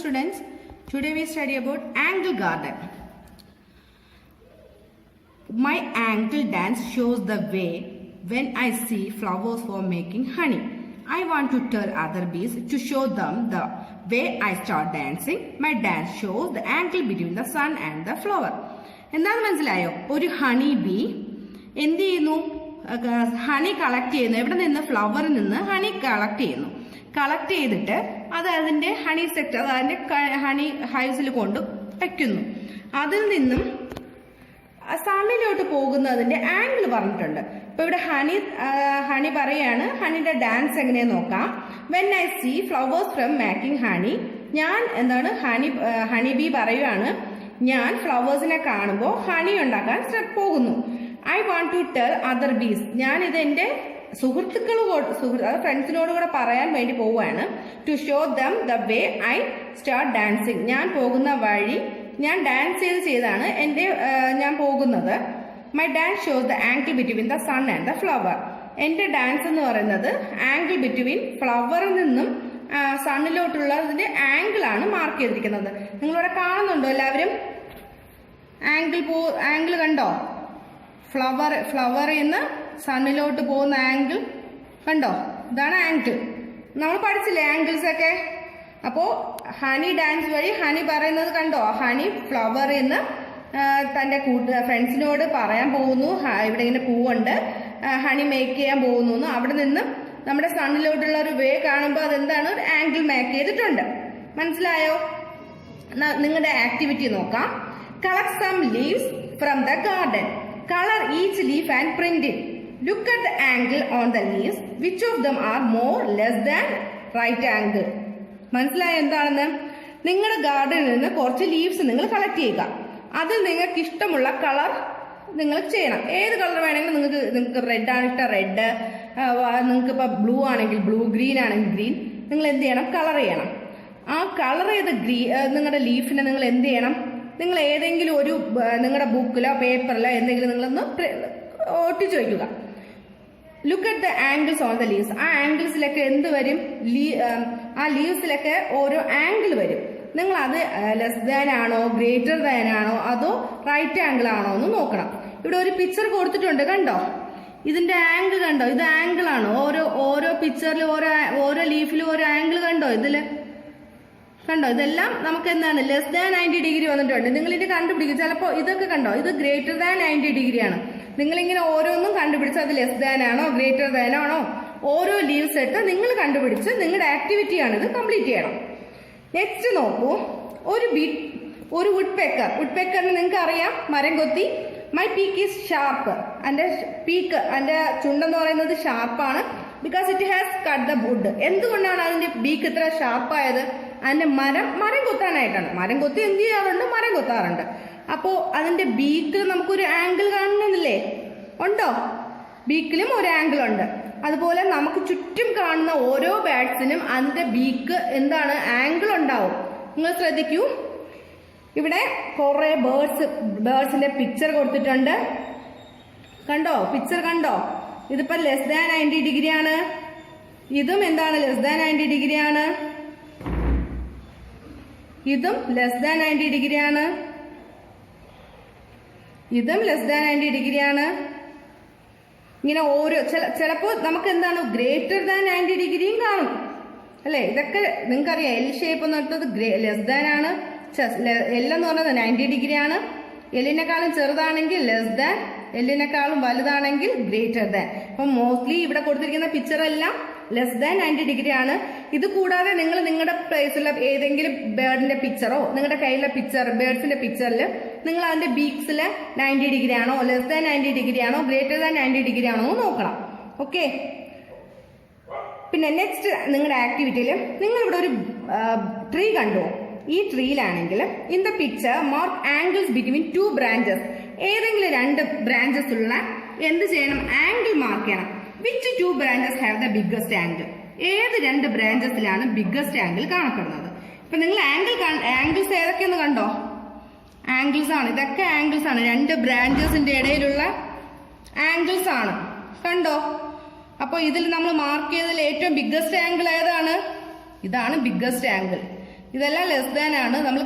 students, today we study about angle garden. My angle dance shows the way when I see flowers for making honey. I want to tell other bees to show them the way I start dancing. My dance shows the angle between the sun and the flower. എന്താണ് മനസ്സിലായോ? ഒരു honey bee എന്ത് ചെയ്യുന്നു? Honey collect ചെയ്യുന്നു. എവിടെ നിന്ന്? ഫ്ലവറിൽ നിന്ന് honey collect ചെയ്യുന്നു. കളക്ട് ചെയ്തിട്ട് അത് അതിന്റെ ഹണി സെക്ടർ, അതിന്റെ ഹണി ഹൈവ്സിൽ കൊണ്ട് വയ്ക്കുന്നു. അതിൽ നിന്നും സണ്ണിലോട്ട് പോകുന്നതിന്റെ ആംഗിൾ പറഞ്ഞിട്ടുണ്ട്. ഇപ്പൊ ഇവിടെ ഹണി പറയാണ്, ഹണിയുടെ ഡാൻസ് എങ്ങനെയാന്ന് നോക്കാം. When I see flowers from making honey, ഞാൻ എന്താണ് ഹണി ബി പറയുവാണ്, ഞാൻ ഫ്ലവേഴ്സിനെ കാണുമ്പോൾ ഹണി ഉണ്ടാക്കാൻ പോകുന്നു. I want to tell other bees, ഞാൻ ഇത് എന്റെ ഫ്രണ്ട്സിനോട് കൂടെ പറയാൻ വേണ്ടി പോവുകയാണ്. To show them the way I start dancing, ഞാൻ പോകുന്ന വഴി ഞാൻ ഡാൻസ് ചെയ്താണ് ഞാൻ പോകുന്നത്. My dance shows the angle between the sun and the flower, എന്റെ ഡാൻസ് എന്ന് പറയുന്നത് ആംഗിൾ ബിറ്റ്വീൻ ഫ്ലവറിൽ നിന്നും സണ്ണിലോട്ടുള്ളതിന്റെ ആംഗിൾ ആണ് മാർക്ക് ചെയ്തിരിക്കുന്നത്. നിങ്ങളിവിടെ കാണുന്നുണ്ടോ എല്ലാവരും? ആംഗിൾ കണ്ടോ? ഫ്ലവറിൽ നിന്ന് സണ്ണിലോട്ട് പോകുന്ന ആംഗിൾ കണ്ടോ? ഇതാണ് ആംഗിൾ. നമ്മൾ പഠിച്ചില്ലേ ആംഗിൾസ് ഒക്കെ? അപ്പോ ഹണി ഡാൻസ് വഴി ഹണി പറയുന്നത് കണ്ടോ? ഹണി ഫ്ലവറിൽ നിന്ന് തന്റെ ഫ്രണ്ട്സിനോട് പറയാൻ പോകുന്നു, ഇവിടെ ഇങ്ങനെ പൂവുണ്ട്, ഹണി മേക്ക് ചെയ്യാൻ പോകുന്നു. അവിടെ നിന്നും നമ്മുടെ സണ്ണിലോട്ടുള്ള ഒരു വേ കാണുമ്പോൾ അതെന്താണ്? ഒരു ആംഗിൾ മേക്ക് ചെയ്തിട്ടുണ്ട്. മനസ്സിലായോ? നിങ്ങളുടെ ആക്ടിവിറ്റി നോക്കാം. Collect some leaves from the garden. Colour each leaf and print it. Look at the angle on the leaves. Which of them are more less than right angle? മനസ്സിലായോ എന്താണെന്ന്? നിങ്ങളുടെ ഗാർഡനിൽ നിന്ന് കുറച്ച് ലീവ്സ് നിങ്ങൾ കളക്ട് ചെയ്യുക. അതിൽ നിങ്ങൾക്ക് ഇഷ്ടമുള്ള കളർ നിങ്ങൾ ചെയ്യണം. ഏത് കളർ വേണമെങ്കിലും നിങ്ങൾക്ക് റെഡ് ആണ് ഇഷ്ടം, റെഡ്. നിങ്ങൾക്ക് ഇപ്പൊ ബ്ലൂ ആണെങ്കിൽ ബ്ലൂ, ഗ്രീൻ ആണെങ്കിൽ ഗ്രീൻ. നിങ്ങൾ എന്ത് ചെയ്യണം? കളർ ചെയ്യണം. ആ കളർ ചെയ്ത നിങ്ങളുടെ ലീഫിനെ നിങ്ങൾ എന്ത് ചെയ്യണം? നിങ്ങൾ ഏതെങ്കിലും ഒരു നിങ്ങളുടെ ബുക്കിലോ പേപ്പറിലോ എന്തെങ്കിലും നിങ്ങളൊന്ന് ഒട്ടിച്ചു വയ്ക്കുക. Look at the angles on the leaves. ആ ആംഗിൾസിലൊക്കെ എന്ത് വരും? ആ ലീവ്സിലൊക്കെ ഓരോ ആംഗിൾ വരും. നിങ്ങൾ അത് ലെസ് ദാൻ ആണോ, ഗ്രേറ്റർ ദാൻ ആണോ, അതോ റൈറ്റ് ആംഗിൾ ആണോ എന്ന് നോക്കണം. ഇവിടെ ഒരു പിക്ചർ കൊടുത്തിട്ടുണ്ട്, കണ്ടോ? ഇതിന്റെ ആംഗിൾ കണ്ടോ? ഇത് ആംഗിൾ ആണ്. ഓരോ പിക്ചറിലും ഓരോ ലീഫിലും ഓരോ ആംഗിൾ കണ്ടോ? ഇതില് കണ്ടോ? ഇതെല്ലാം നമുക്ക് എന്താണ്? ലെസ് ദാൻ 90 ഡിഗ്രി വന്നിട്ടുണ്ട്. നിങ്ങൾ ഇത് കണ്ടുപിടിക്കും. ചിലപ്പോ ഇതൊക്കെ കണ്ടോ? ഇത് ഗ്രേറ്റർ ദാൻ 90 ഡിഗ്രിയാണ്. നിങ്ങളിങ്ങനെ ഓരോന്നും കണ്ടുപിടിച്ച് അത് ലെസ് ദാൻ ആണോ ഗ്രേറ്റർ ദാൻ ആണോ ഓരോ ലീവ്സ് ഇട്ട് നിങ്ങൾ കണ്ടുപിടിച്ച് നിങ്ങളുടെ ആക്ടിവിറ്റിയാണ് ഇത് കംപ്ലീറ്റ് ചെയ്യണം. നെക്സ്റ്റ് നോക്കൂ. ഒരു വുഡ്പെക്കറിന് നിങ്ങൾക്ക് അറിയാം, മരം കൊത്തി. My beak is sharp. എൻ്റെ ചുണ്ടെന്ന് പറയുന്നത് ഷാർപ്പാണ്. Because it has cut the wood. എന്തുകൊണ്ടാണ് അതിന്റെ ബീക്ക് ഇത്ര ഷാർപ്പായത്? അതിന്റെ മരം കൊത്താനായിട്ടാണ്. മരം കൊത്തി എന്ത് ചെയ്യാറുണ്ട്? മരം കൊത്താറുണ്ട്. അപ്പോ അതിന്റെ ബീക്കിൽ നമുക്കൊരു ആംഗിൾ കാണുന്നില്ലേ? ഉണ്ടോ? ബീക്കിലും ഒരു ആംഗിൾ ഉണ്ട്. അതുപോലെ നമുക്ക് ചുറ്റും കാണുന്ന ഓരോ ബാഡ്സിനും അതിന്റെ ബീക്ക് എന്താണ്? ആംഗിൾ ഉണ്ടാവും. നിങ്ങൾ ശ്രദ്ധിക്കൂ. ഇവിടെ കുറെ ബേർഡ്സിന്റെ പിക്ചർ കൊടുത്തിട്ടുണ്ട്. കണ്ടോ? പിക്ചർ കണ്ടോ? ഇതിപ്പോ ലെസ് ദാൻ 90 ഡിഗ്രിയാണ്. ഇതും എന്താണ്? ലെസ് ദാൻ 90 ഡിഗ്രിയാണ്. ഇതും ലെസ് ദാൻ 90 ഡിഗ്രിയാണ്. ഇതും ലെസ് ദാൻ 90 ഡിഗ്രിയാണ്. ഇങ്ങനെ ഓരോ ചിലപ്പോ നമുക്ക് എന്താണ്? ഗ്രേറ്റർ ദാൻ 90 ഡിഗ്രിയും കാണും അല്ലെ? ഇതൊക്കെ നിങ്ങൾക്കറിയാം. എൽ ഷേപ്പ് എന്ന് പറഞ്ഞത് ലെസ് ദാൻ ആണ്. എൽ എന്ന് പറഞ്ഞത് 90 ഡിഗ്രിയാണ്. എല്ലിനെക്കാളും ചെറുതാണെങ്കിൽ ലെസ് ദാൻ, എല്ലിനെക്കാളും വലുതാണെങ്കിൽ ഗ്രേറ്റർ ദാൻ. അപ്പൊ മോസ്റ്റ്ലി ഇവിടെ കൊടുത്തിരിക്കുന്ന പിക്ചർ എല്ലാം ലെസ് ദാൻ 90 ഡിഗ്രി ആണ്. ഇത് കൂടാതെ നിങ്ങൾ നിങ്ങളുടെ പ്ലേസിലെ ഏതെങ്കിലും ബേർഡിന്റെ പിക്ചറോ നിങ്ങളുടെ കയ്യിലെ ബേർഡ്സിന്റെ പിക്ചറിൽ നിങ്ങൾ അതിന്റെ ബീക്സില് 90 ഡിഗ്രി ആണോ, ലെസ് ദാൻ 90 ഡിഗ്രി ആണോ, ഗ്രേറ്റർ ദാൻ 90 ഡിഗ്രി ആണോ എന്ന് നോക്കണം. ഓക്കെ. പിന്നെ നെക്സ്റ്റ് നിങ്ങളുടെ ആക്ടിവിറ്റിയിൽ നിങ്ങൾ ഇവിടെ ഒരു ട്രീ കണ്ടു. ഈ ട്രീയിലാണെങ്കിൽ in the picture mark angles between 2 branches. ഏതെങ്കിലും 2 ബ്രാഞ്ചസ് ഉള്ള എന്ത് ചെയ്യണം? ആംഗിൾ മാർക്ക് ചെയ്യണം. Which 2 branches have the biggest angle? ഏത് 2 ബ്രാഞ്ചസിലാണ് ബിഗ്ഗസ്റ്റ് ആംഗിൾ കാണപ്പെടുന്നത്? ഇപ്പൊ നിങ്ങൾ ആംഗിൾസ് ഏതൊക്കെയെന്ന് കണ്ടോ? ആംഗിൾസ് ആണ്. ഇതൊക്കെ ആംഗിൾസ് ആണ്. 2 ബ്രാഞ്ചസിന്റെ ഇടയിലുള്ള ആംഗിൾസ് ആണ്. കണ്ടോ? അപ്പൊ ഇതിൽ നമ്മൾ മാർക്ക് ചെയ്തതിൽ ഏറ്റവും ബിഗ്ഗസ്റ്റ് ആംഗിൾ ഏതാണ്? ഇതാണ് ബിഗ്ഗസ്റ്റ് ആംഗിൾ. ഇതെല്ലാം ലെസ് ദാൻ ആണ്. നമ്മൾ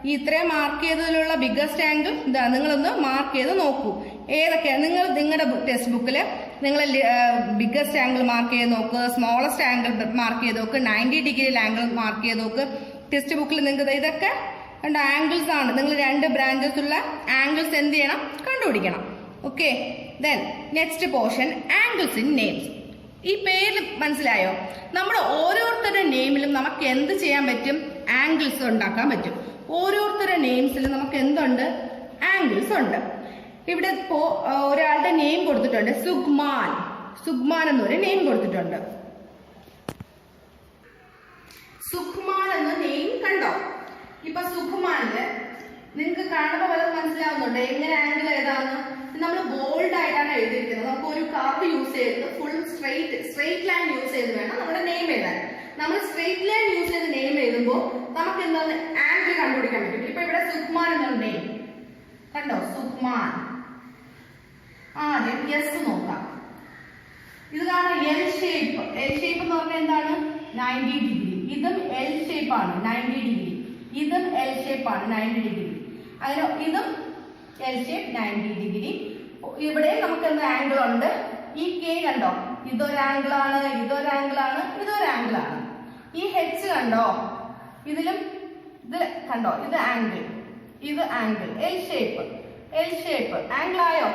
ഈ ഇത്രയും മാർക്ക് ചെയ്തതിലുള്ള ബിഗ്ഗസ്റ്റ് ആംഗിൾ ഇതാ. നിങ്ങളൊന്ന് മാർക്ക് ചെയ്ത് നോക്കൂ ഏതൊക്കെയാണ്. നിങ്ങളുടെ ടെക്സ്റ്റ് ബുക്കിൽ നിങ്ങൾ ബിഗ്ഗസ്റ്റ് ആംഗിൾ മാർക്ക് ചെയ്ത് നോക്ക്, സ്മോളസ്റ്റ് ആംഗിൾ മാർക്ക് ചെയ്ത് നോക്ക്, 90 ഡിഗ്രി ആംഗിൾ മാർക്ക് ചെയ്ത് നോക്ക്. ടെക്സ്റ്റ് ബുക്കിൽ നിങ്ങൾക്ക് ഇതൊക്കെ ആംഗിൾസ് ആണ്. നിങ്ങൾ 2 ബ്രാഞ്ചസ് ഉള്ള ആംഗിൾസ് എന്ത് ചെയ്യണം? കണ്ടുപിടിക്കണം. Okay, then next portion angles in names. ഈ പേര് മനസ്സിലായോ? നമ്മുടെ ഓരോരുത്തരുടെ നെയിമിലും നമുക്ക് എന്ത് ചെയ്യാൻ പറ്റും? ആംഗിൾസ് ഉണ്ടാക്കാൻ പറ്റും. ഓരോരുത്തരുടെ നെയിംസിലും നമുക്ക് എന്തുണ്ട്? ആംഗിൾസ് ഉണ്ട്. ഇവിടെ ഇപ്പോ ഒരാളുടെ നെയിം കൊടുത്തിട്ടുണ്ട്, സുഗ്മാൻ. സുഗ്മാൻ എന്നൊരു നെയിം കൊടുത്തിട്ടുണ്ട്. സുഗ്മാൻ എന്ന നെയിം കണ്ടോ? ഇപ്പൊ സുഗ്മാനില് നിങ്ങൾക്ക് കാണുമ്പോൾ വല്ലതും മനസ്സിലാവുന്നുണ്ട് എങ്ങനെ ആംഗിൾ ഏതാന്ന്? നമ്മൾ ബോൾഡ് ആയിട്ടാണ് എഴുതിയിരിക്കുന്നത്. നമുക്ക് ഒരു കർവ് യൂസ് ചെയ്ത് ഫുൾ സ്ട്രെയിറ്റ് ലൈൻ യൂസ് ചെയ്ത് വേണം നമ്മുടെ നെയിം എഴുതാൻ. നമ്മൾ സ്ട്രെയിറ്റ് ലൈൻ യൂസ് ചെയ്ത് നെയിം എഴുതുമ്പോൾ നമുക്ക് എന്താണ് ആംഗിൾ കണ്ടുപിടിക്കാൻ പറ്റും. ഇപ്പൊ ഇവിടെ സുഗ്മാൻ എന്നൊരു നെയിം കണ്ടോ? സുഗ്മാൻ. ആദ്യം എസ് നോക്കാം. ഇത് കാണാം എൽ ഷേപ്പ്. എൽ ഷേപ്പ് എന്ന് പറഞ്ഞാൽ എന്താണ്? 90 ഡിഗ്രി. ഇതും എൽ ഷേപ്പ് ആണ്, 90 ഡിഗ്രി. ഇതും എൽ ഷേപ്പ് ആണ്, 90 ഡിഗ്രി. അങ്ങനെ ഇതും എൽ ഷേപ്പ്, 90 ഡിഗ്രി. ഇവിടെ നമുക്ക് എന്ത് ആംഗിൾ ഉണ്ട്? ഈ കെ കണ്ടോ? ഇതൊരു ആംഗിൾ ആണ്, ഇതൊരു ആംഗിൾ ആണ്, ഇതൊരു ആംഗിൾ ആണ്. ഈ ഹെച്ച് കണ്ടോ? ഇതിലും ഇത് കണ്ടോ? ഇത് ആംഗിൾ, ഇത് angle. L shape, L shape angle ആയോ?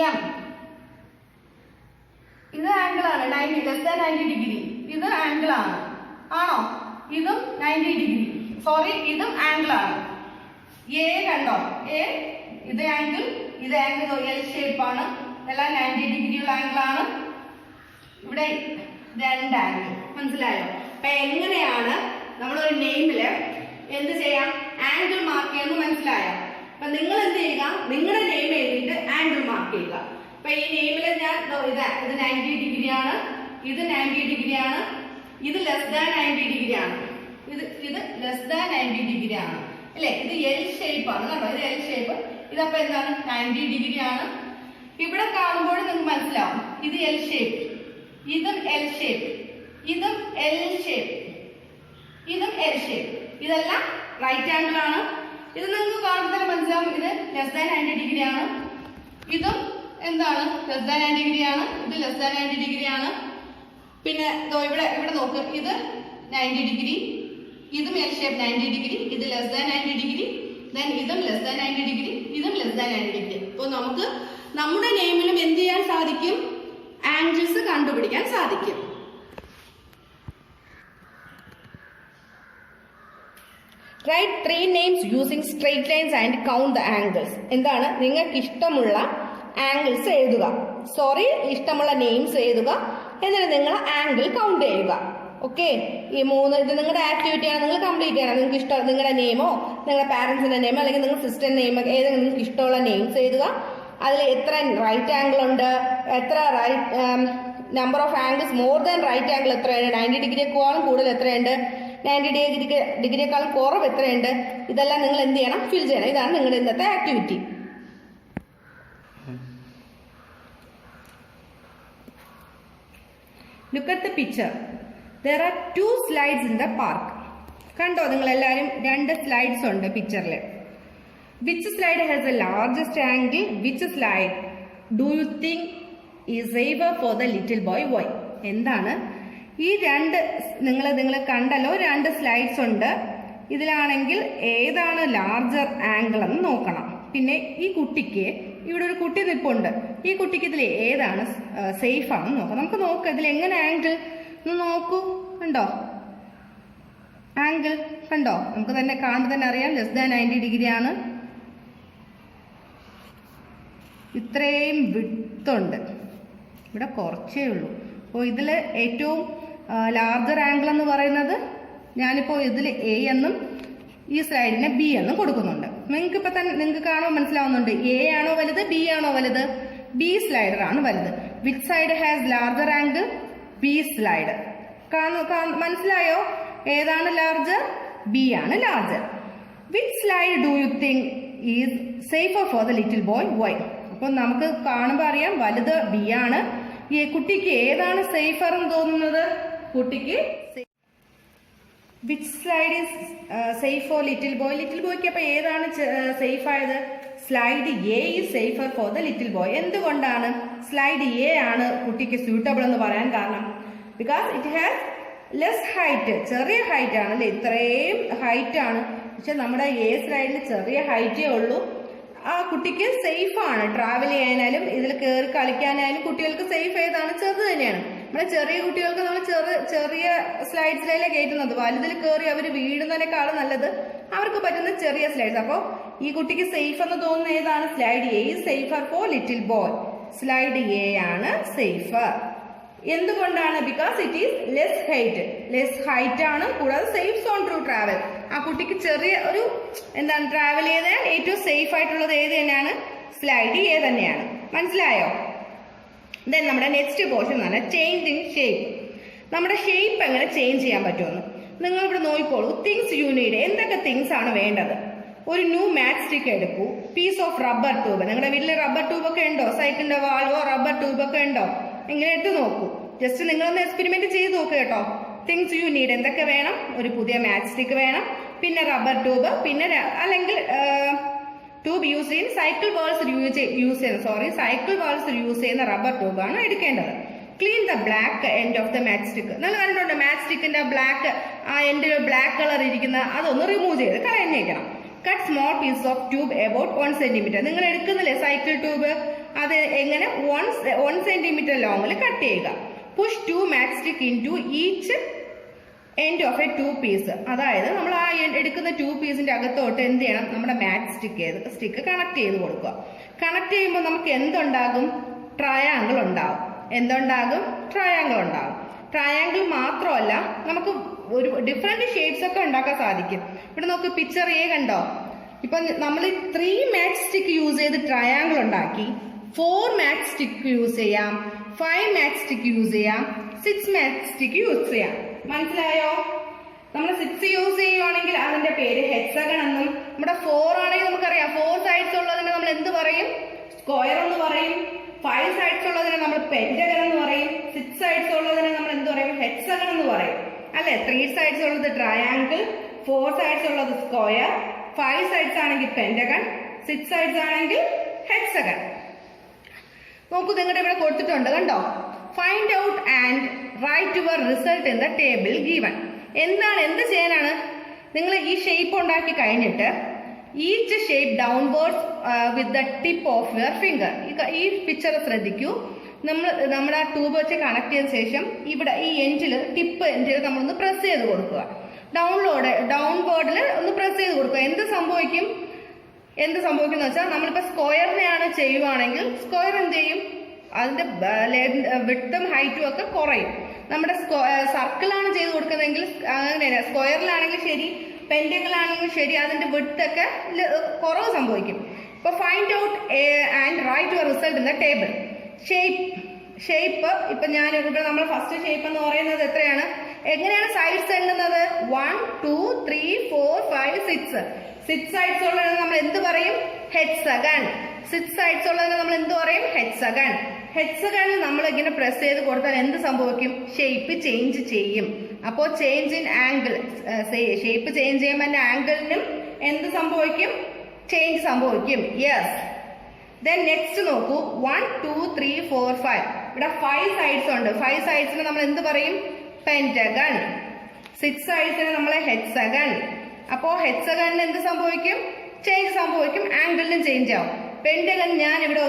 എം ഇത് ആംഗിൾ ആണ്, 90 ഡിഗ്രി. ഇത് ആംഗിൾ ആണ്, ആണോ? ഇതും 90 ഡിഗ്രി. സോറി, ഇതും ആംഗിൾ ആണ്. എ കണ്ടോ? എ ഇത് ആംഗിൾ, ഇത് ആംഗിൾ എൽ ഷേപ്പ് ആണ്. ഇതെല്ലാം 90 ഡിഗ്രിയുള്ള ആംഗിൾ ആണ്. ഇവിടെ 2 ആംഗിൾ. മനസ്സിലായോ? അപ്പൊ എങ്ങനെയാണ് നമ്മളൊരു നെയിമില് എന്ത് ചെയ്യാം? ആംഗിൾ മാർക്ക് ചെയ്യാന്ന് മനസ്സിലായോ? അപ്പൊ നിങ്ങൾ എന്ത് ചെയ്യുക? നിങ്ങളുടെ നെയിം എഴുതിയിട്ട് ആംഗിൾ മാർക്ക് ചെയ്യുക. അപ്പൊ ഈ നെയിമില് ഞാൻ ഇത് 90 ഡിഗ്രി ആണ്, ഇത് 90 ഡിഗ്രി ആണ്, ഇത് ലെസ് ദാൻ 90 ഡിഗ്രി ആണ്, ഇത് ലെസ് ദാൻ 90 ഡിഗ്രി ആണ് അല്ലെ? ഇത് എൽ ഷേപ്പ് ആണ് കണ്ടോ? ഇത് എൽ ഷേപ്പ്. ഇതപ്പോ എന്താണ്? 90 ഡിഗ്രി ആണ്. ഇവിടെ കാണുമ്പോൾ നിങ്ങൾക്ക് മനസ്സിലാവും ഇത് എൽ ഷേപ്പ്, ഇതും എൽ ഷേപ്പ്, ഇതും എൽ ഷേപ്പ്, ഇതും എൽ ഷേപ്പ്. ഇതെല്ലാം റൈറ്റ് ആംഗിൾ ആണ്. ഇത് നിങ്ങൾക്ക് കാണുമ്പോൾ തന്നെ മനസ്സിലാവും ഇത് ലെസ് ദാൻ 90 ഡിഗ്രി ആണ്. ഇതും എന്താണ്? ലെസ് ദാൻ 90 ഡിഗ്രി ആണ്. ഇത് ലെസ് ദാൻ 90 ഡിഗ്രി ആണ്. പിന്നെ ഇവിടെ നോക്ക്, ഇത് 90 ഡിഗ്രി, ഇതും എൽ ഷേപ്പ് 90 ഡിഗ്രി, ഇത് ലെസ് ദാൻ 90 ഡിഗ്രി, ദെൻ ഇതും ലെസ് ദാൻ 90 ഡിഗ്രി, ഇതും ലെസ് ദാൻ 90 ഡിഗ്രി. അപ്പോൾ നമുക്ക് നമ്മുടെ നെയിമിലും എന്ത് ചെയ്യാൻ സാധിക്കും? ആംഗിൾസ് കണ്ടുപിടിക്കാൻ സാധിക്കും. Write 3 names using straight lines and count the angles. എന്താണ്? നിങ്ങൾക്ക് ഇഷ്ടമുള്ള ആംഗിൾസ് എഴുതുക. സോറി, ഇഷ്ടമുള്ള നെയിംസ് എഴുതുക. എന്നിട്ട് നിങ്ങൾ ആംഗിൾ കൗണ്ട് ചെയ്യുക. ഓക്കെ, ഈ 3 ഇത് നിങ്ങളുടെ ആക്ടിവിറ്റിയാണ്. നിങ്ങൾ കംപ്ലീറ്റ് ചെയ്യണം. നിങ്ങൾക്ക് ഇഷ്ടം നിങ്ങളുടെ നെയിമോ നിങ്ങളുടെ പാരന്റ്സിന്റെ നെയിമോ അല്ലെങ്കിൽ നിങ്ങളുടെ സിസ്റ്ററിന്റെ നെയിമോ ഏതെങ്കിലും നിങ്ങൾക്ക് ഇഷ്ടമുള്ള നെയിംസ് എഴുതുക. അതിൽ എത്ര റൈറ്റ് ആംഗിൾ ഉണ്ട്, എത്ര number of angles more than right angle എത്രയുണ്ട്, 90 ഡിഗ്രിയേക്കാളും കൂടുതൽ എത്രയുണ്ട്, 90 ഡിഗ്രിയേക്കാളും കുറവ് എത്രയുണ്ട്, ഇതെല്ലാം നിങ്ങൾ എന്ത് ചെയ്യണം? ഫിൽ ചെയ്യണം. ഇതാണ് നിങ്ങളുടെ ഇന്നത്തെ activity. Look at the picture. There are 2 slides in the park. കണ്ടോ? നിങ്ങൾ എല്ലാവരും 2 സ്ലൈഡ്സ് ഉണ്ട് പിക്ചറിൽ. Which slide has the largest angle? Which slide do you think is safer for the little boy? Why? എന്താണ് ഈ 2 നിങ്ങൾ കണ്ടല്ലോ? 2 സ്ലൈഡ്സ് ഉണ്ട്. ഇതിലാണെങ്കിൽ ഏതാണ് ലാർജർ ആംഗിൾ എന്ന് നോക്കണം. പിന്നെ ഈ കുട്ടിക്ക് ഇവിടെ ഒരു കുട്ടി നിൽപ്പുണ്ട്. ഈ കുട്ടിക്ക് ഇതിൽ ഏതാണ് സേഫ് ആണെന്ന് നോക്കാം. നമുക്ക് നോക്കാം ഇതിൽ എങ്ങനെ ആംഗിൾ ഒന്ന് നോക്കൂ. കണ്ടോ ആംഗിൾ? കണ്ടോ? നമുക്ക് തന്നെ കാണുമ്പോൾ തന്നെ അറിയാം ലെസ് ദാൻ 90 ഡിഗ്രി ആണ്. ഇത്രയും വിഡ്ത്തുണ്ട്, ഇവിടെ കുറച്ചേ ഉള്ളൂ. അപ്പോൾ ഇതിൽ ഏറ്റവും ലാർജർ ആംഗിൾ എന്ന് പറയുന്നത് ഞാനിപ്പോൾ ഇതിൽ എ എന്നും ഈ സ്ലൈഡിനെ ബി എന്നും കൊടുക്കുന്നുണ്ട്. നിങ്ങൾക്ക് ഇപ്പം തന്നെ നിങ്ങൾക്ക് കാണുമ്പോൾ മനസ്സിലാവുന്നുണ്ട് എ ആണോ വലുത്, ബി ആണോ വലുത്? ബി സ്ലൈഡർ ആണ് വലുത്. Which side has larger angle? B slide. മനസ്സിലായോ? ഏതാണ് ലാർജർ? ബി ആണ് larger. Which slide do you think is safer for the little boy? Why? അപ്പോൾ നമുക്ക് കാണുമ്പോൾ അറിയാം വലുത് ബി ആണ്. ഈ കുട്ടിക്ക് ഏതാണ് സേഫർ എന്ന് തോന്നുന്നത്? കുട്ടിക്ക് which slide is safe for little boy? Little ബോയ്ക്ക് അപ്പൊ ഏതാണ് സേഫ് ആയത്? Slide A is safer for the little boy. എന്തുകൊണ്ടാണ് സ്ലൈഡ് എ ആണ് കുട്ടിക്ക് സ്യൂട്ടബിൾ എന്ന് പറയാൻ കാരണം? Because it has less height, ചെറിയ ഹൈറ്റ് ആണ് അല്ലെ, ഇത്രയും ഹൈറ്റ് ആണ്. പക്ഷെ നമ്മുടെ എ സ്ലൈഡിൽ ചെറിയ ഹൈറ്റേ ഉള്ളൂ. ആ കുട്ടിക്ക് സേഫ് ആണ്, ട്രാവൽ ചെയ്യാനായാലും ഇതിൽ കയറി കളിക്കാനായാലും കുട്ടികൾക്ക് സേഫ് ഏതാണ്? ചെറുത് തന്നെയാണ്. നമ്മുടെ ചെറിയ കുട്ടികൾക്ക് നമ്മൾ ചെറിയ സ്ലൈഡ്സിലല്ലേ കയറ്റുന്നത്, വലുതിൽ കയറി അവർ വീഴുന്നതിനേക്കാളും നല്ലത് അവർക്ക് പറ്റുന്ന ചെറിയ സ്ലൈഡ്സ്. അപ്പോൾ ഈ കുട്ടിക്ക് സേഫ് എന്ന് തോന്നുന്ന ഏതാണ്? Slide A is safer for little boy. Slide A ആണ് സേഫർ. എന്തുകൊണ്ടാണ്? Because it is less height ആണ്, കൂടാതെ സേഫ് സോൺ ടു ട്രാവൽ. ആ കുട്ടിക്ക് ചെറിയ ഒരു എന്താണ് ട്രാവൽ ചെയ്താൽ ഏറ്റവും സേഫ് ആയിട്ടുള്ളത് ഏത് തന്നെയാണ്? സ്ലൈഡ് എ തന്നെയാണ്. മനസ്സിലായോ? ദെൻ നമ്മുടെ നെക്സ്റ്റ് പോർഷൻ എന്ന് പറഞ്ഞാൽ ചേഞ്ചിങ് ഷേപ്പ്. നമ്മുടെ ഷേപ്പ് എങ്ങനെ ചേഞ്ച് ചെയ്യാൻ പറ്റുമെന്ന് നിങ്ങൾ ഇവിടെ നോക്കിക്കോളൂ. Things you need. എന്തൊക്കെ തിങ്സ് ആണ് വേണ്ടത്? ഒരു ന്യൂ മാച്ച് സ്റ്റിക്ക് എടുക്കൂ, പീസ് ഓഫ് റബ്ബർ ട്യൂബ്. നിങ്ങളുടെ വീട്ടിൽ റബ്ബർ ട്യൂബ് ഒക്കെ ഉണ്ടോ? സൈക്കിളിന്റെ വാൾവോ റബ്ബർ ട്യൂബ് ഒക്കെ ഉണ്ടോ? ഇങ്ങനെ എടുത്ത് നോക്കൂ. ജസ്റ്റ് നിങ്ങളൊന്ന് എക്സ്പെരിമെന്റ് ചെയ്ത് നോക്കുക കേട്ടോ. തിങ്സ് യു നീഡ് എന്തൊക്കെ വേണം? ഒരു പുതിയ മാച്ച് സ്റ്റിക്ക് വേണം, പിന്നെ റബ്ബർ ട്യൂബ്, പിന്നെ അല്ലെങ്കിൽ ട്യൂബ് യൂസ് ചെയ്യുന്ന സൈക്കിൾ വാൾസ് യൂസ് ചെയ്യുന്ന റബ്ബർ ട്യൂബാണ് എടുക്കേണ്ടത്. Clean the black end of the match stick. നിങ്ങൾ കണ്ടിട്ടുണ്ട് മാച്ച് സ്റ്റിക്കിന്റെ ബ്ലാക്ക്, ആ എൻഡിൽ ബ്ലാക്ക് കളർ ഇരിക്കുന്ന അതൊന്ന് റിമൂവ് ചെയ്ത് കളഞ്ഞേക്കണം. Cut small piece of tube about 1 centimetre. നിങ്ങൾ എടുക്കുന്നില്ലേ സൈക്കിൾ ട്യൂബ്, അത് എങ്ങനെ 1 സെന്റിമീറ്റർ ലോങ്ങിൽ കട്ട് ചെയ്യുക. Push 2 match stick into each end of a 2 piece. അതായത് നമ്മൾ ആ എടുക്കുന്ന 2 പീസിന്റെ അകത്തോട്ട് എന്ത് ചെയ്യണം? നമ്മുടെ മാച്ച് സ്റ്റിക്ക് കണക്ട് ചെയ്ത് കൊടുക്കുക. കണക്ട് ചെയ്യുമ്പോൾ നമുക്ക് എന്തുണ്ടാകും? ട്രയാങ്കിൾ ഉണ്ടാകും. എന്തുണ്ടാകും? ട്രയാങ്കിൾ ഉണ്ടാകും. ട്രയാങ്കിൾ മാത്രമല്ല, നമുക്ക് ഒരു ഡിഫറെന്റ് ഷേപ്സ് ഒക്കെ ഉണ്ടാക്കാൻ സാധിക്കും. ഇവിടെ നോക്ക്, പിക്ചർ എ കണ്ടോ? ഇപ്പൊ നമ്മൾ 3 മാച്ച് സ്റ്റിക്ക് യൂസ് ചെയ്ത് ട്രയാങ്കിൾ ഉണ്ടാക്കി. 4 മാച്ച് സ്റ്റിക്ക് യൂസ് ചെയ്യാം, 5 മാച്ച് സ്റ്റിക്ക് യൂസ് ചെയ്യാം, 6 മാച്ച് സ്റ്റിക്ക് യൂസ് ചെയ്യാം. മനസ്സിലായോ? നമ്മൾ 6 യൂസ് ചെയ്യുവാണെങ്കിൽ അതിന്റെ പേര് ഹെക്സഗൺ എന്നും, നമ്മുടെ 4 ആണെങ്കിൽ നമുക്കറിയാം 4 സൈഡ്സ് ഉള്ളതിനെ നമ്മൾ എന്ത് പറയും? സ്ക്വയർ എന്ന് പറയും. 5 സൈഡ്സ് ഉള്ളതിനെ നമ്മൾ പെന്റഗൺ എന്ന് പറയും. 6 സൈഡ്സ് ഉള്ളതിനെ നമ്മൾ എന്ത് പറയും? ഹെക്സഗൺ എന്ന് പറയും അല്ലെ. 3 സൈഡ്സ് ഉള്ളത് ട്രയാങ്കിൾ, 4 സൈഡ്സ് ഉള്ളത് സ്ക്വയർ, 5 സൈഡ്സ് ആണെങ്കിൽ പെന്റഗൺ, 6 സൈഡ്സ് ആണെങ്കിൽ ഹെക്സഗൺ. നോക്കൂ, നിങ്ങളുടെ ഇവിടെ കൊടുത്തിട്ടുണ്ട് കണ്ടോ? Find out and write your result in the table given. എന്ത് ചെയ്യാനാണ്? നിങ്ങൾ ഈ ഷേപ്പ് ഉണ്ടാക്കി കഴിഞ്ഞിട്ട് each shape downwards with the tip of your finger. ഈ പിക്ചർ ശ്രദ്ധിക്കൂ. നമ്മുടെ ട്യൂബ് വെച്ച് കണക്ട് ചെയ്ത ശേഷം ഇവിടെ ഈ ടിപ്പ് എൻഡിൽ നമ്മളൊന്ന് പ്രസ് ചെയ്ത് കൊടുക്കുക. ഡൗൺവേർഡിൽ ഒന്ന് പ്രസ് ചെയ്ത് കൊടുക്കുക. എന്ത് സംഭവിക്കും എന്ന് വെച്ചാൽ നമ്മളിപ്പോ സ്ക്വയറിനെയാണ് ചെയ്യുവാണെങ്കിൽ സ്ക്വയർ എന്ത് ചെയ്യും? അതിന്റെ വിഡ്ത്തും ഹൈറ്റും ഒക്കെ കുറയും. നമ്മുടെ സർക്കിളാണ് ചെയ്ത് കൊടുക്കുന്നതെങ്കിൽ അങ്ങനെയല്ല, സ്ക്വയറിലാണെങ്കിൽ ശരി, പെന്റഗണിലാണെങ്കിൽ ശരി, അതിന്റെ വിഡ്ത്ത് ഒക്കെ കുറവ് സംഭവിക്കും. ഇപ്പൊ find out and write your result in the table. Shape ഇപ്പൊ ഇവിടെ നമ്മൾ ഫസ്റ്റ് ഷേപ്പ് എന്ന് പറയുന്നത് എത്രയാണ്? എങ്ങനെയാണ് സൈഡ്സ് എണ്ണുന്നത്? 1 2 3 4 5 6. 6 സൈഡ്സ് ഉള്ളതിന് നമ്മൾ എന്ത് പറയും? ഹെക്സഗൺ. 6 സൈഡ്സ് ഉള്ളതിന് നമ്മൾ എന്ത് പറയും? ഹെക്സഗൺ. ഹെക്സഗണിൽ നമ്മൾ ഇങ്ങനെ പ്രസ് ചെയ്ത് കൊടുത്താൽ എന്ത് സംഭവിക്കും? ഷേപ്പ് ചേഞ്ച് ചെയ്യും. അപ്പോൾ change in angle, shape change ചെയ്യുമ്പോൾ എന്റെ ആംഗിളിനും എന്ത് സംഭവിക്കും? ചേഞ്ച് സംഭവിക്കും. യെസ്. ദെൻ നെക്സ്റ്റ് നോക്കൂ, 1 2 3 4 5. ഇവിടെ 5 സൈഡ്സ് ഉണ്ട്. 5 സൈഡ്സിന് നമ്മൾ എന്ത് പറയും? പെന്റഗൺ. 6 സൈഡ്സിന് നമ്മൾ ഹെക്സഗൺ. അപ്പോ ഹെക്സഗണിന് എന്ത് സംഭവിക്കും? ചേഞ്ച് സംഭവിക്കും, ആംഗിളിനും ചേഞ്ച് ആവും. പെന്റഗൺ ഞാൻ ഇവിടെ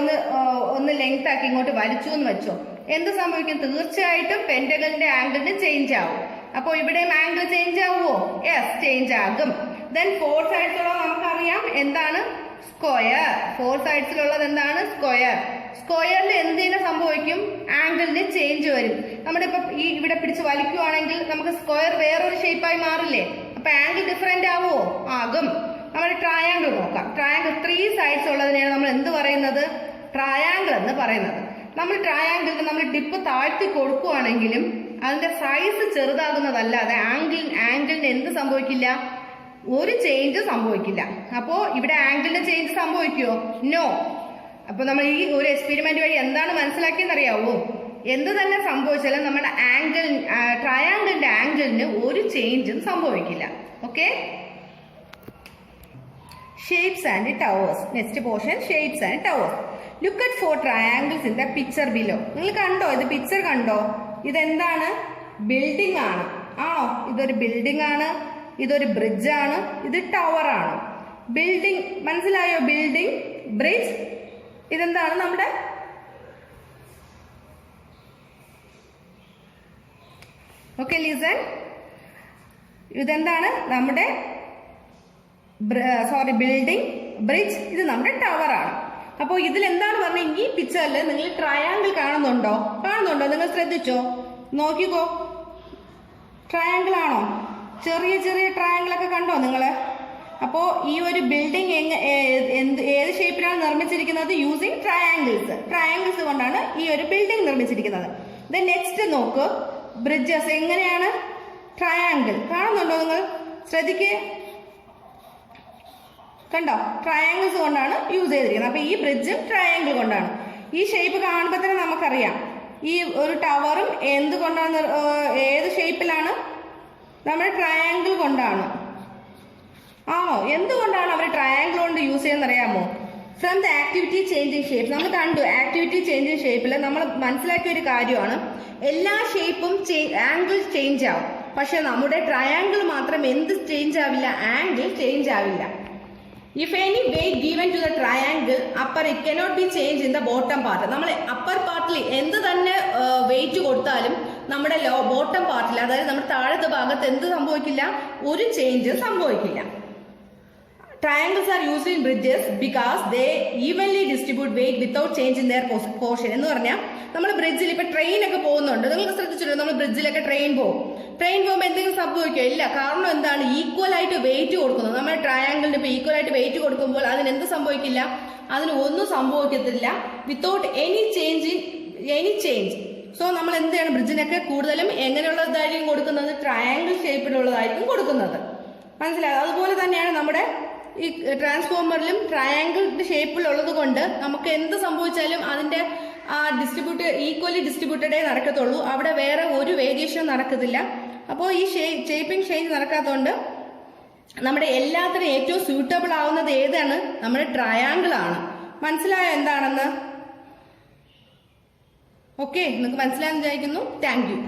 ഒന്ന് ലെങ്ത് ആക്കി ഇങ്ങോട്ട് വലിച്ചു എന്ന് വെച്ചോ, എന്ത് സംഭവിക്കും? തീർച്ചയായിട്ടും പെന്റഗണിന്റെ ആംഗിളിന് ചേഞ്ച് ആവും. അപ്പൊ ഇവിടെയും ആംഗിൾ ചേഞ്ച് ആവുമോ? യെസ്, ചേഞ്ച് ആകും. ദെൻ 4 സൈഡ്സുള്ളത് നമുക്കറിയാം എന്താണ്? സ്ക്വയർ. 4 സൈഡ്സിലുള്ളത് എന്താണ്? സ്ക്വയർ. സ്ക്വയറിൽ എന്തിനു സംഭവിക്കും? ആംഗിളിന് ചേഞ്ച് വരും. നമ്മുടെ ഇപ്പൊ ഇവിടെ പിടിച്ച് വലിക്കുവാണെങ്കിൽ നമുക്ക് സ്ക്വയർ വേറൊരു ഷേപ്പായി മാറില്ലേ? അപ്പൊ ആംഗിൾ ഡിഫറെന്റ് ആവുമോ? ആകും. നമ്മൾ ട്രയാങ്കിൾ നോക്കാം. ട്രയാങ്കിൾ 3 സൈഡ്സ് ഉള്ളതിനെയാണ് നമ്മൾ എന്ത് പറയുന്നത്? ട്രയാങ്കിൾ എന്ന് പറയുന്നത്. നമ്മൾ ട്രയാങ്കിളിന് നമ്മൾ ടിപ്പ് താഴ്ത്തി കൊടുക്കുവാണെങ്കിലും അതിന്റെ സൈസ് ചെറുതാകുന്നതല്ലാതെ ആംഗിളിന് എന്ത് സംഭവിക്കില്ല? ഒരു ചേഞ്ച് സംഭവിക്കില്ല. അപ്പോ ഇവിടെ ആംഗിളിന് ചേഞ്ച് സംഭവിക്കുമോ? നോ. അപ്പൊ നമ്മൾ ഈ ഒരു എക്സ്പെരിമെന്റ് വഴി എന്താണ് മനസ്സിലാക്കിയെന്ന് അറിയാവോ? എന്ത് തന്നെ സംഭവിച്ചാലും നമ്മുടെ ആംഗിൾ ട്രയാങ്കിളിന്റെ ആംഗിളിന് ഒരു ചേഞ്ചും സംഭവിക്കില്ല. Okay, shapes and towers. Next portion shapes and towers. Look at 4 triangles in the picture below. നിങ്ങൾ കണ്ടോ, ഇത് പിക്ചർ കണ്ടോ? ഇതെന്താണ്? ബിൽഡിംഗ് ആണ്. ആണോ? ഇതൊരു ബിൽഡിംഗ് ആണ്, ഇതൊരു ബ്രിഡ്ജ് ആണ്, ഇത് ടവർ ആണ്. ബിൽഡിംഗ് മനസ്സിലായോ? ബിൽഡിംഗ്, ബ്രിഡ്ജ്, ഇതെന്താണ്? നമ്മുടെ ഓക്കെ ലിസൺ, ഇതെന്താണ്? നമ്മുടെ ബിൽഡിംഗ്, ബ്രിഡ്ജ്, ഇത് നമ്മുടെ ടവർ ആണ്. അപ്പോൾ ഇതിൽ എന്താണ് പറഞ്ഞത്? ഈ പിക്ചറിൽ നിങ്ങൾ ട്രയാങ്കിൾ കാണുന്നുണ്ടോ? നിങ്ങൾ ശ്രദ്ധിച്ചോ? നോക്കിക്കോ, ട്രയാങ്കിൾ ആണോ? ചെറിയ ചെറിയ ട്രയാങ്കിൾ ഒക്കെ കണ്ടോ നിങ്ങൾ? അപ്പോൾ ഈ ഒരു ബിൽഡിംഗ് ഏത് ഷേപ്പിലാണ് നിർമ്മിച്ചിരിക്കുന്നത്? യൂസിങ് ട്രയാങ്കിൾസ് കൊണ്ടാണ് ഈ ഒരു ബിൽഡിംഗ് നിർമ്മിച്ചിരിക്കുന്നത്. നെക്സ്റ്റ് നോക്ക്, ബ്രിഡ്ജസ് എങ്ങനെയാണ്? ട്രയാങ്കിൾ കാണുന്നുണ്ടോ നിങ്ങൾ? ശ്രദ്ധിക്കേ, കണ്ടോ? ട്രയാങ്കിൾസ് കൊണ്ടാണ് യൂസ് ചെയ്തിരിക്കുന്നത്. അപ്പൊ ഈ ബ്രിഡ്ജും ട്രയാങ്കിൾ കൊണ്ടാണ്. ഈ ഷേപ്പ് കാണുമ്പോൾ തന്നെ നമുക്കറിയാം ഈ ഒരു ടവറും എന്തുകൊണ്ടാണ്, ഏത് ഷേപ്പിലാണ്? നമ്മുടെ ട്രയാങ്കിൾ കൊണ്ടാണ്. ആണോ? എന്തുകൊണ്ടാണ് അവർ ട്രയാങ്കിൾ കൊണ്ട് യൂസ് ചെയ്യുന്നത് അറിയാമോ? From the activity changing shape. നമ്മൾ കണ്ടു ആക്ടിവിറ്റി ചേഞ്ചിങ് ഷേപ്പിൽ നമ്മൾ മനസ്സിലാക്കിയ ഒരു കാര്യമാണ്, എല്ലാ ഷേപ്പും ആംഗിൾ ചേഞ്ച് ആവും. പക്ഷെ നമ്മുടെ ട്രയാങ്കിൾ മാത്രം എന്ത് ചേഞ്ച് ആവില്ല? ആംഗിൾ ചേഞ്ച് ആവില്ല. If any weight given to the triangle upper, it cannot be changed in the bottom part. നമ്മൾ അപ്പർ പാർട്ടിൽ എന്ത് തന്നെ വെയിറ്റ് കൊടുത്താലും നമ്മുടെ ബോട്ടം പാർട്ടിൽ, അതായത് നമ്മുടെ താഴത്തെ ഭാഗത്ത് എന്ത് സംഭവിക്കില്ല? ഒരു ചേഞ്ച് സംഭവിക്കില്ല. Triangles are used in bridges because they evenly distribute weight without change in their portion. എന്ന് പറഞ്ഞാൽ നമ്മൾ ബ്രിഡ്ജിൽ ഇപ്പൊ ട്രെയിൻ ഒക്കെ പോകുന്നുണ്ട്, നിങ്ങൾക്ക് ശ്രദ്ധിച്ചിട്ടുണ്ടോ? നമ്മൾ ബ്രിഡ്ജിലൊക്കെ ട്രെയിൻ പോകുമ്പോൾ എന്തെങ്കിലും സംഭവിക്കുക ഇല്ല. കാരണം എന്താണ്? ഈക്വൽ ആയിട്ട് വെയിറ്റ് കൊടുക്കുന്നത്. നമ്മുടെ ട്രയാങ്കിളിന് ഇപ്പൊ ഈക്വൽ ആയിട്ട് വെയിറ്റ് കൊടുക്കുമ്പോൾ അതിന് എന്ത് സംഭവിക്കില്ല? അതിന് ഒന്നും സംഭവിക്കത്തില്ല. Without any change. സോ നമ്മൾ എന്ത് ചെയ്യണം? ബ്രിഡ്ജിനൊക്കെ കൂടുതലും എങ്ങനെയുള്ളതായിരിക്കും കൊടുക്കുന്നത്? ട്രയാങ്കിൾ ഷേപ്പിലുള്ളതായിരിക്കും കൊടുക്കുന്നത്. മനസ്സിലായോ? അതുപോലെ തന്നെയാണ് നമ്മുടെ ഈ ട്രാൻസ്ഫോമറിലും ട്രയാങ്കിൾ ഷേപ്പിലുള്ളത് കൊണ്ട് നമുക്ക് എന്ത് സംഭവിച്ചാലും അതിന്റെ ഈക്വലി ഡിസ്ട്രിബ്യൂട്ടഡേ നടക്കത്തുള്ളൂ. അവിടെ വേറെ ഒരു വേരിയേഷനും നടക്കത്തില്ല. അപ്പോൾ ഈ ഷേപ്പിംഗ് ചേഞ്ച് നടക്കാത്തതുകൊണ്ട് നമ്മുടെ എല്ലാത്തിനും ഏറ്റവും സ്യൂട്ടബിൾ ആവുന്നത് ഏതാണ്? നമ്മുടെ ട്രയാങ്കിൾ ആണ്. മനസ്സിലായോ എന്താണെന്ന്? ഓക്കെ, നിങ്ങൾക്ക് മനസ്സിലായെന്ന് വിചാരിക്കുന്നു. Thank you.